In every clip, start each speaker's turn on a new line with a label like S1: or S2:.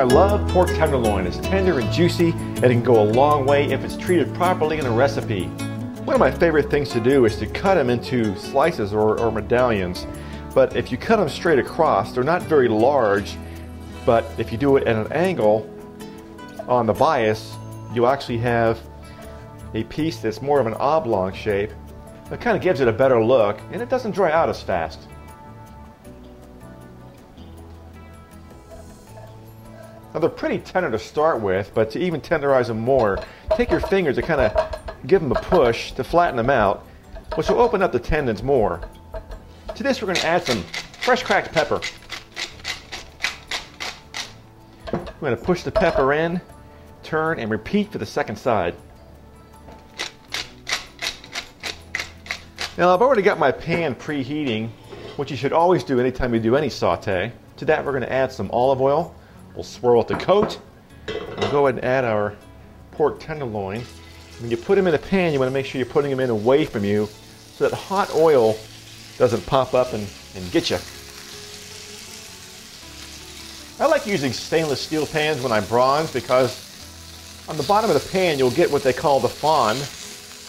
S1: I love pork tenderloin. It's tender and juicy, and it can go a long way if it's treated properly in a recipe. One of my favorite things to do is to cut them into slices or medallions. But if you cut them straight across, they're not very large, but if you do it at an angle on the bias, you actually have a piece that's more of an oblong shape. It kind of gives it a better look, and it doesn't dry out as fast. Now they're pretty tender to start with, but to even tenderize them more, take your fingers to kind of give them a push to flatten them out, which will open up the tendons more. To this we're going to add some fresh cracked pepper. We're going to push the pepper in, turn, and repeat for the second side. Now I've already got my pan preheating, which you should always do anytime you do any saute. To that we're going to add some olive oil. We'll swirl it to coat. We'll go ahead and add our pork tenderloin. When you put them in a pan, you want to make sure you're putting them in away from you so that hot oil doesn't pop up and get you. I like using stainless steel pans when I bronze because on the bottom of the pan you'll get what they call the fond,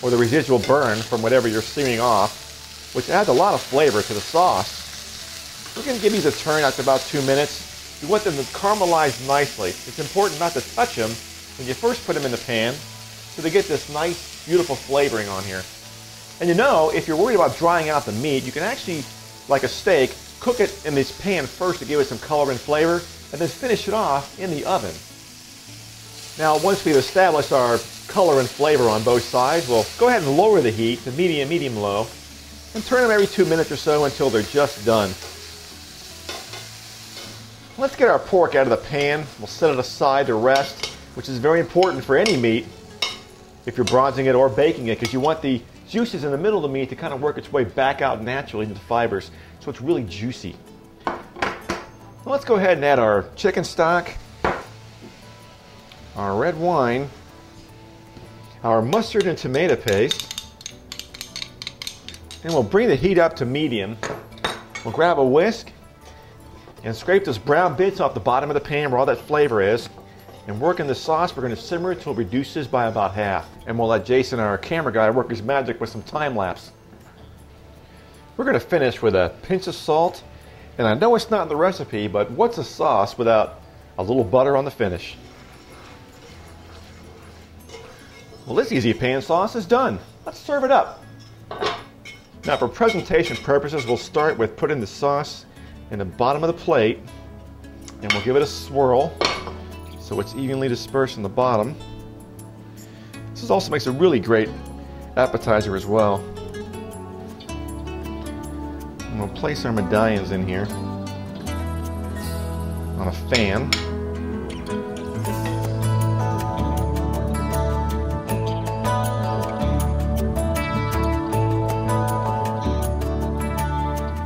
S1: or the residual burn from whatever you're searing off, which adds a lot of flavor to the sauce. We're going to give these a turn after about 2 minutes. You want them to caramelize nicely. It's important not to touch them when you first put them in the pan so they get this nice, beautiful flavoring on here. And you know, if you're worried about drying out the meat, you can actually, like a steak, cook it in this pan first to give it some color and flavor, and then finish it off in the oven. Now, once we've established our color and flavor on both sides, we'll go ahead and lower the heat to medium, medium-low, and turn them every 2 minutes or so until they're just done. Let's get our pork out of the pan. We'll set it aside to rest, which is very important for any meat if you're bronzing it or baking it, because you want the juices in the middle of the meat to kind of work its way back out naturally into the fibers, so it's really juicy. Well, let's go ahead and add our chicken stock, our red wine, our mustard and tomato paste, and we'll bring the heat up to medium. We'll grab a whisk and scrape those brown bits off the bottom of the pan where all that flavor is, and work in the sauce. We're going to simmer it until it reduces by about half, and we'll let Jason, our camera guy, work his magic with some time lapse. We're going to finish with a pinch of salt, and I know it's not in the recipe, but what's a sauce without a little butter on the finish? Well, this easy pan sauce is done. Let's serve it up. Now, for presentation purposes, we'll start with putting the sauce in the bottom of the plate, and we'll give it a swirl so it's evenly dispersed in the bottom. This also makes a really great appetizer as well. And we'll place our medallions in here on a fan.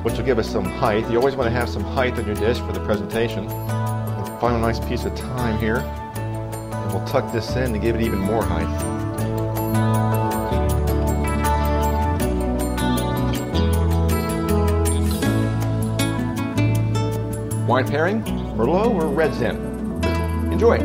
S1: Which will give us some height. You always want to have some height on your dish for the presentation. We'll find a nice piece of thyme here, and we'll tuck this in to give it even more height. Wine pairing, Merlot or red Zin. Enjoy!